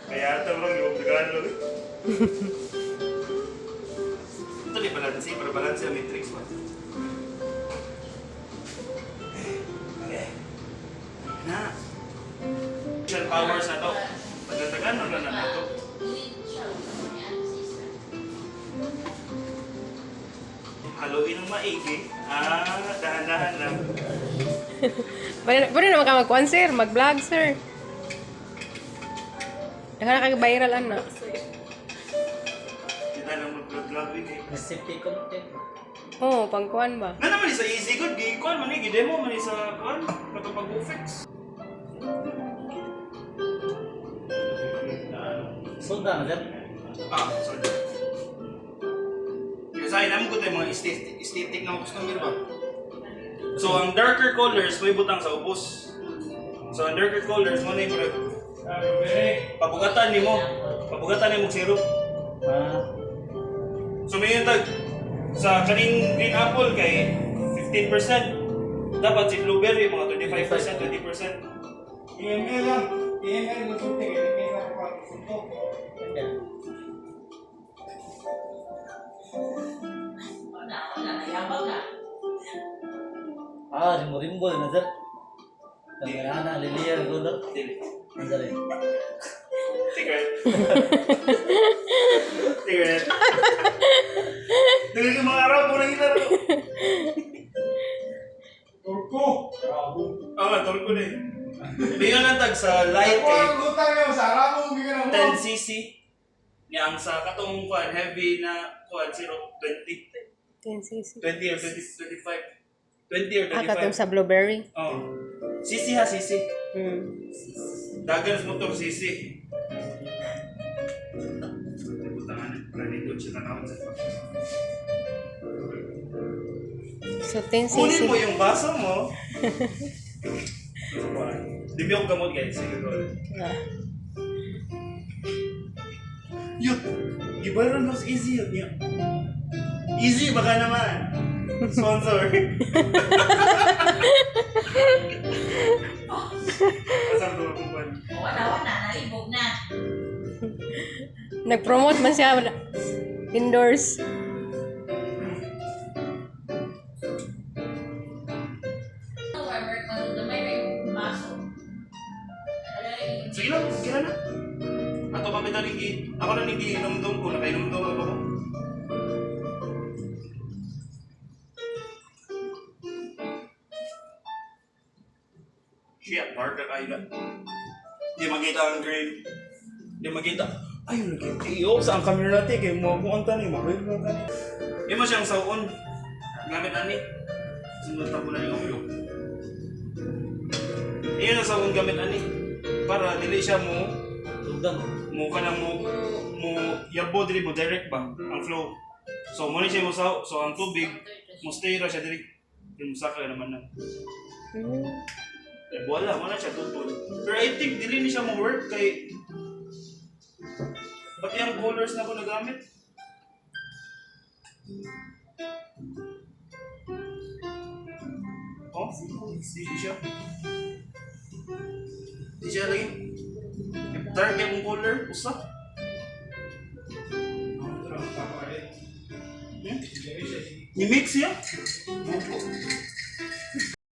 Kaya ito bro, yung regalo. Ito di balansi, para balansi ang matrix ba? Okay. Na. Shell powers na to. Pagkatagan na na ito. Haluin ng maigi. Dahan-dahan lang. Pwede naman ka mag-kuhan, sir. Mag-vlog, sir. Nakaka-viral, ano. Kita lang mag-vlog eh. Recipe content. Oo, pang-kuhan ba? Nga naman sa easy good, gikuan man eh, demo man eh sa kuan, katupag-ufix. Sunda na dyan. Sorry. Kasi naman ko tayo mga aesthetic na customer ba? So, ang darker colors, may butang sa upos. So, ang darker colors, mo na yung pabugatan ni mo sirup. So, may yung tag, sa kaning green apple kay 15%. Dapat si blueberry, mga 25%, 20%. EML lang. EML mo suntik. EML lang ako suntok. Rimbo-rimbo na dyan. Tangan-tangan, liliyan ko na. Dili. Andali. Secret. Secret. Dili yung mga araw po nang ilan ako. Turko. Bravo. Tulko na eh. Bigyan ng tag sa light Ako ang eh. lutang niyo sa arabo mo bigyan ng 10cc. Niya ang sa katong kuan heavy na kuan 0 20. 10cc. 20 or 25. 20 or 25. Katong sa blueberry. Oh. CC ha, CC. Dagan sa motor CC. Butangan, para dito siya tanawin sa So, 10cc. kunin mo yung baso mo. Di ba yung gamot guys? Sige ko. Yun! Iba mas easy yun. Yun. Easy baka naman. Sponsor. Asam to ako ba? Wala, nalibog na. Nag-promote man siya. Indoors. Sige lang, kaya na. Ato kami na ako na nang giinom-dom ko, nakainom-dom ako. Shit, dark na kayo na. Di makita ang green. Di makita. Ay, nag-iyo sa ang camera natin. Kaya mo kung ang tanong, makulit mo ang tanong. Di mo siyang saon. Gamit ani. Sunod ako na yung ulo. Iyon ang saon gamit ani. Para dili siya mo Tugdang. mo ka lang mo yabo dili mo direct ba ang flow. So mo ni siya mo sa so ang tubig mo stay ra siya diri. Di mo saka naman na. Eh wala mo na siya tutol. Pero I think dili ni siya mo work kay pati ang colors na ko nagamit. Oh, di siya. Di siya lagi. Dark yung color, usa. Ni-mix siya?